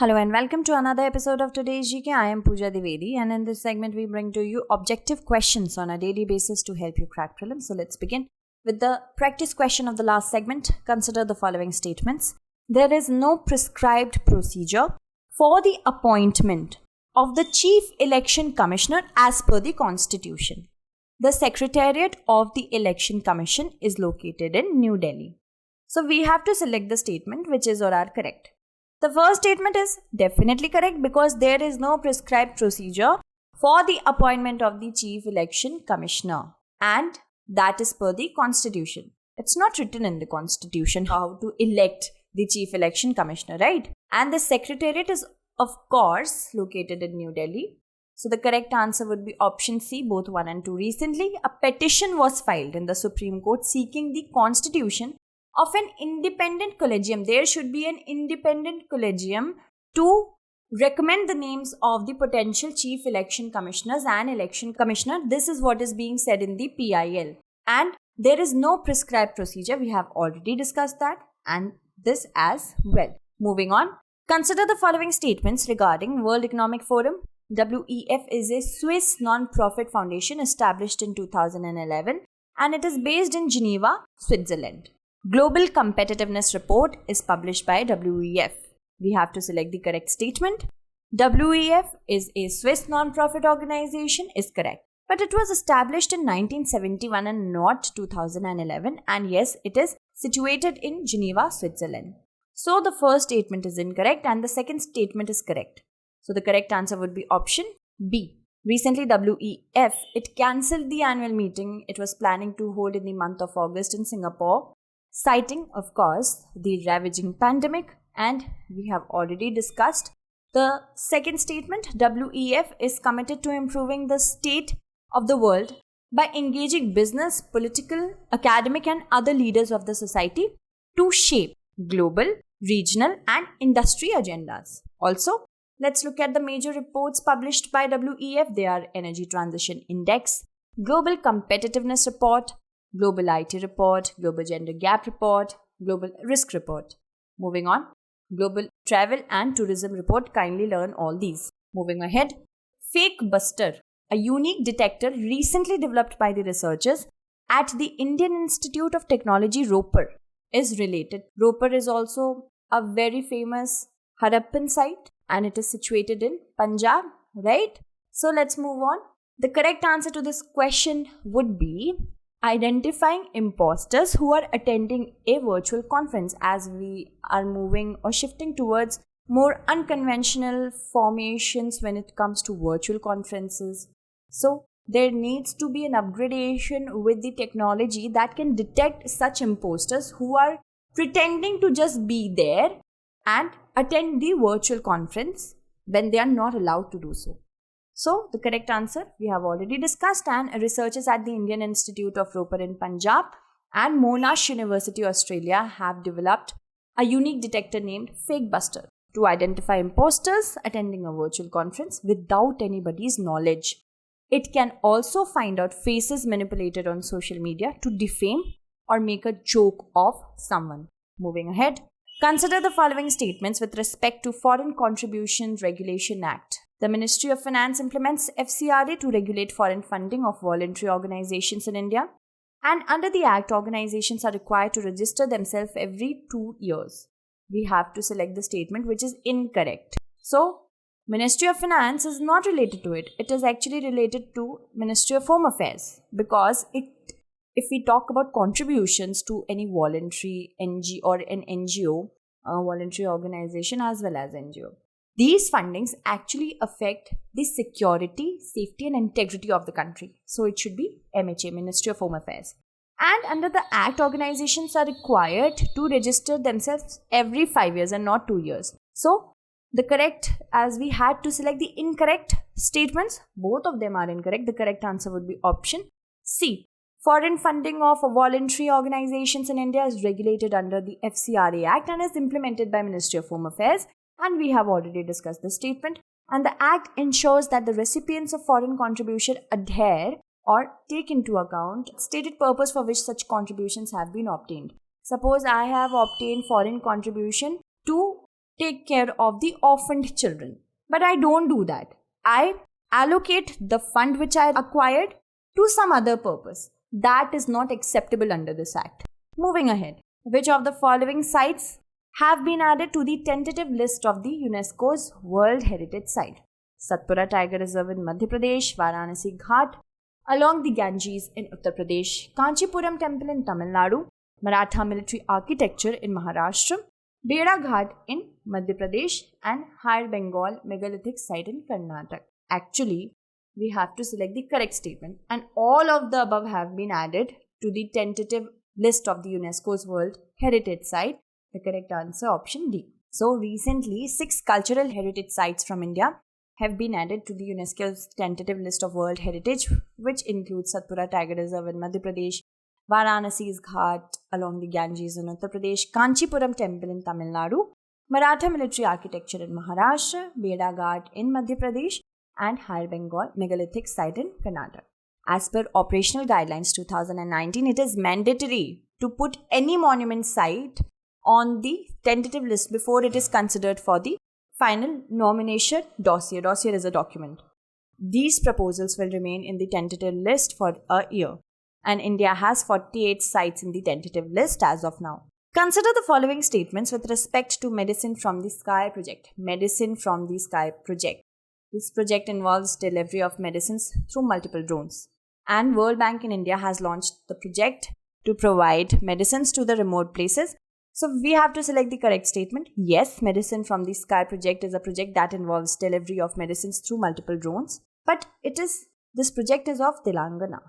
Hello and welcome to another episode of today's GK. I am Pooja Divedi, and in this segment we bring to you objective questions on a daily basis to help you crack prelims. So let's begin with the practice question of the last segment. Consider the following statements. There is no prescribed procedure for the appointment of the Chief Election Commissioner as per the Constitution. The Secretariat of the Election Commission is located in New Delhi. So we have to select the statement which is or are correct. The first statement is definitely correct because there is no prescribed procedure for the appointment of the Chief Election Commissioner, and that is per the Constitution. It's not written in the Constitution how to elect the Chief Election Commissioner, right? And the Secretariat is of course located in New Delhi. So the correct answer would be option C, both 1 and 2. Recently, a petition was filed in the Supreme Court seeking the constitution of an independent collegium. There should be an independent collegium to recommend the names of the potential chief election commissioners and election commissioner. This is what is being said in the PIL. And there is no prescribed procedure. We have already discussed that and this as well. Moving on. Consider the following statements regarding World Economic Forum. WEF is a Swiss non-profit foundation established in 2011 and it is based in Geneva, Switzerland. Global Competitiveness Report is published by WEF. We have to select the correct statement. WEF is a Swiss non-profit organization is correct. But it was established in 1971 and not 2011. And yes, it is situated in Geneva, Switzerland. So the first statement is incorrect and the second statement is correct. So the correct answer would be option B. Recently, WEF, it cancelled the annual meeting it was planning to hold in the month of August in Singapore, citing, of course, the ravaging pandemic, and we have already discussed the second statement. WEF is committed to improving the state of the world by engaging business, political, academic and other leaders of the society to shape global, regional and industry agendas. Also, let's look at the major reports published by WEF. They are Energy Transition Index, Global Competitiveness Report, Global IT Report, Global Gender Gap Report, Global Risk Report. Moving on, Global Travel and Tourism Report. Kindly learn all these. Moving ahead, Fake Buster, a unique detector recently developed by the researchers at the Indian Institute of Technology, Ropar, is related. Ropar is also a very famous Harappan site and it is situated in Punjab, right? So let's move on. The correct answer to this question would be identifying imposters who are attending a virtual conference, as we are moving or shifting towards more unconventional formations when it comes to virtual conferences. So there needs to be an upgradation with the technology that can detect such imposters who are pretending to just be there and attend the virtual conference when they are not allowed to do so. So, the correct answer we have already discussed, and researchers at the Indian Institute of Ropar in Punjab and Monash University, Australia have developed a unique detector named Fake Buster to identify imposters attending a virtual conference without anybody's knowledge. It can also find out faces manipulated on social media to defame or make a joke of someone. Moving ahead, consider the following statements with respect to Foreign Contribution Regulation Act. The Ministry of Finance implements FCRA to regulate foreign funding of voluntary organizations in India. And under the Act, organizations are required to register themselves every 2 years. We have to select the statement which is incorrect. So, Ministry of Finance is not related to it. It is actually related to Ministry of Home Affairs because if we talk about contributions to any voluntary NGO or an NGO, a voluntary organization as well as NGO, these fundings actually affect the security, safety and integrity of the country. So it should be MHA, Ministry of Home Affairs. And under the Act, organizations are required to register themselves every 5 years and not 2 years. So the correct, as we had to select the incorrect statements, both of them are incorrect. The correct answer would be option C. Foreign funding of voluntary organizations in India is regulated under the FCRA Act and is implemented by Ministry of Home Affairs. And we have already discussed this statement. And the Act ensures that the recipients of foreign contribution adhere or take into account stated purpose for which such contributions have been obtained. Suppose I have obtained foreign contribution to take care of the orphaned children. But I don't do that. I allocate the fund which I acquired to some other purpose. That is not acceptable under this act. Moving ahead, which of the following sites have been added to the tentative list of the UNESCO's World Heritage Site? Satpura Tiger Reserve in Madhya Pradesh, Varanasi Ghat along the Ganges in Uttar Pradesh, Kanchipuram Temple in Tamil Nadu, Maratha Military Architecture in Maharashtra, Beda Ghat in Madhya Pradesh, and Har Bengal Megalithic Site in Karnataka. Actually, we have to select the correct statement, and all of the above have been added to the tentative list of the UNESCO's World Heritage Site. The correct answer, option D. So recently, 6 cultural heritage sites from India have been added to the UNESCO's tentative list of World Heritage, which includes Satpura Tiger Reserve in Madhya Pradesh, Varanasi's Ghat along the Ganges in Uttar Pradesh, Kanchipuram Temple in Tamil Nadu, Maratha Military Architecture in Maharashtra, Beda Ghat in Madhya Pradesh, and Har Bengal Megalithic Site in Karnataka. As per Operational Guidelines 2019, it is mandatory to put any monument site on the tentative list before it is considered for the final nomination dossier. Dossier is a document. These proposals will remain in the tentative list for a year, and India has 48 sites in the tentative list as of now. Consider the following statements with respect to Medicine from the Sky project. Medicine from the Sky project. This project involves delivery of medicines through multiple drones. And World Bank in India has launched the project to provide medicines to the remote places. So we have to select the correct statement. Yes, Medicine from the Sky project is a project that involves delivery of medicines through multiple drones. But this project is of Telangana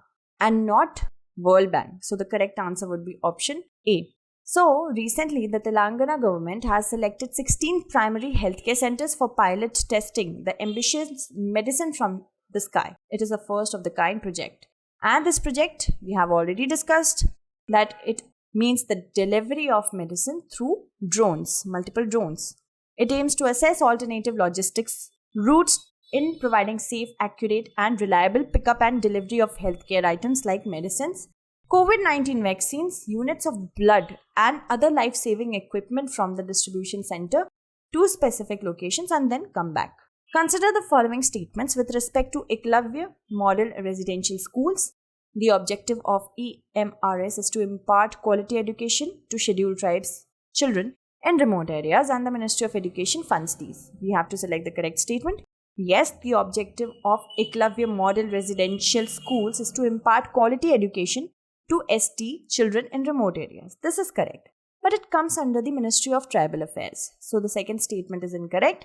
and not World Bank. So the correct answer would be option A. So, recently, the Telangana government has selected 16 primary healthcare centers for pilot testing the ambitious Medicine from the Sky. It is a first of the kind project. And this project, we have already discussed that it means the delivery of medicine through drones, multiple drones. It aims to assess alternative logistics routes in providing safe, accurate, and reliable pickup and delivery of healthcare items like medicines, COVID-19 vaccines, units of blood, and other life-saving equipment from the distribution center to specific locations and then come back. Consider the following statements with respect to Eklavya Model Residential Schools. The objective of EMRS is to impart quality education to scheduled tribes children in remote areas, and the Ministry of Education funds these. We have to select the correct statement. Yes, the objective of Eklavya Model Residential Schools is to impart quality education to ST children in remote areas. This is correct. But it comes under the Ministry of Tribal Affairs. So the second statement is incorrect.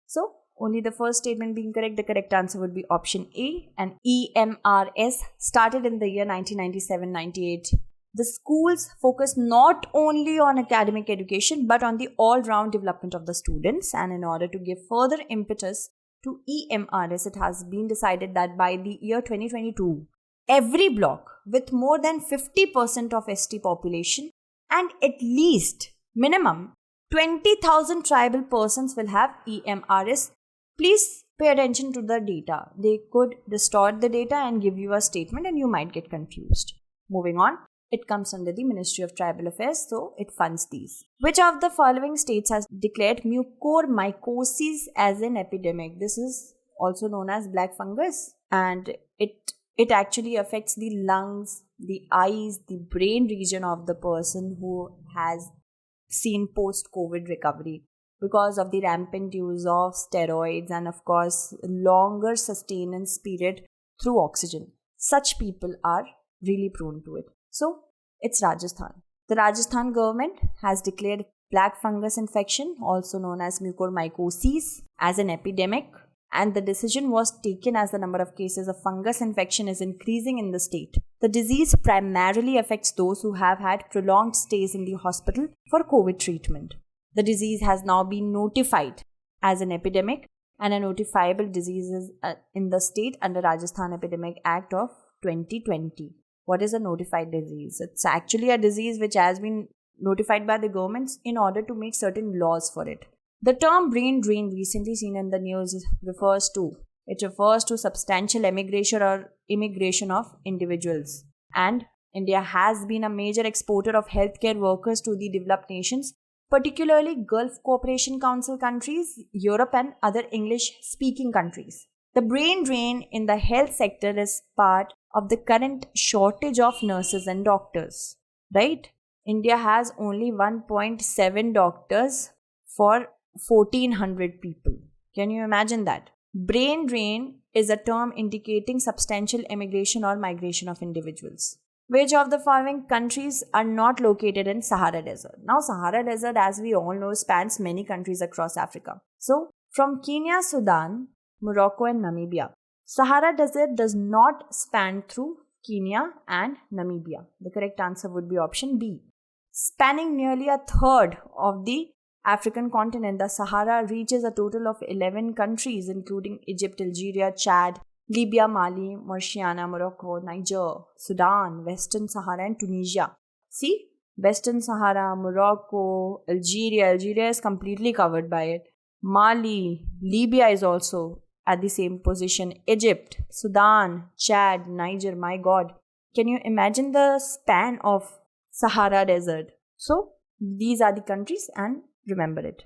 So only the first statement being correct, the correct answer would be option A. And EMRS started in the year 1997-98. The schools focus not only on academic education but on the all-round development of the students. And in order to give further impetus to EMRS, it has been decided that by the year 2022, every block with more than 50% of ST population and at least minimum 20,000 tribal persons will have EMRS. Please pay attention to the data. They could distort the data and give you a statement and you might get confused. Moving on, it comes under the Ministry of Tribal Affairs, so it funds these. Which of the following states has declared mucormycosis as an epidemic? This is also known as black fungus, and it actually affects the lungs, the eyes, the brain region of the person who has seen post-COVID recovery because of the rampant use of steroids and of course longer sustenance period through oxygen. Such people are really prone to it. So it's Rajasthan. The Rajasthan government has declared black fungus infection, also known as mucormycosis, as an epidemic. And the decision was taken as the number of cases of fungus infection is increasing in the state. The disease primarily affects those who have had prolonged stays in the hospital for COVID treatment. The disease has now been notified as an epidemic and a notifiable disease in the state under Rajasthan Epidemic Act of 2020. What is a notified disease? It's actually a disease which has been notified by the governments in order to make certain laws for it. The term brain drain recently seen in the news refers to substantial immigration of individuals. And India has been a major exporter of healthcare workers to the developed nations, particularly Gulf Cooperation Council countries, Europe and other English-speaking countries. The brain drain in the health sector is part of the current shortage of nurses and doctors, right? India has only 1.7 doctors for 1400 people. Can you imagine that? Brain drain is a term indicating substantial immigration or migration of individuals. Which of the following countries are not located in Sahara Desert? Now, Sahara Desert, as we all know, spans many countries across Africa. So, from Kenya, Sudan, Morocco and Namibia. Sahara Desert does not span through Kenya and Namibia. The correct answer would be option B. Spanning nearly a third of the African continent, the Sahara reaches a total of 11 countries including Egypt, Algeria, Chad, Libya, Mali, Mauritania, Morocco, Niger, Sudan, Western Sahara and Tunisia. See, Western Sahara, Morocco, Algeria is completely covered by it. Mali, Libya is also at the same position. Egypt, Sudan, Chad, Niger, my God. Can you imagine the span of Sahara Desert? So, these are the countries and remember it.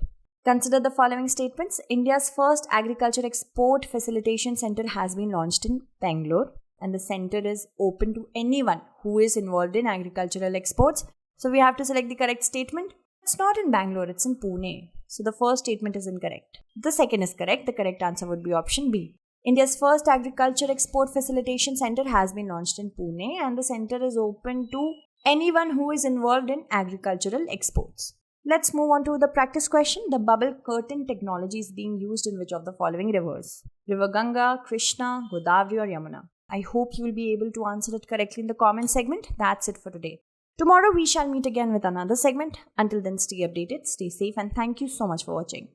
Consider the following statements. India's first agriculture export facilitation center has been launched in Bangalore and the center is open to anyone who is involved in agricultural exports. So we have to select the correct statement. It's not in Bangalore, it's in Pune. So the first statement is incorrect. The second is correct. The correct answer would be option B. India's first agriculture export facilitation center has been launched in Pune and the center is open to anyone who is involved in agricultural exports. Let's move on to the practice question. The bubble curtain technology is being used in which of the following rivers? River Ganga, Krishna, Godavari or Yamuna? I hope you will be able to answer it correctly in the comment segment. That's it for today. Tomorrow we shall meet again with another segment. Until then, stay updated, stay safe and thank you so much for watching.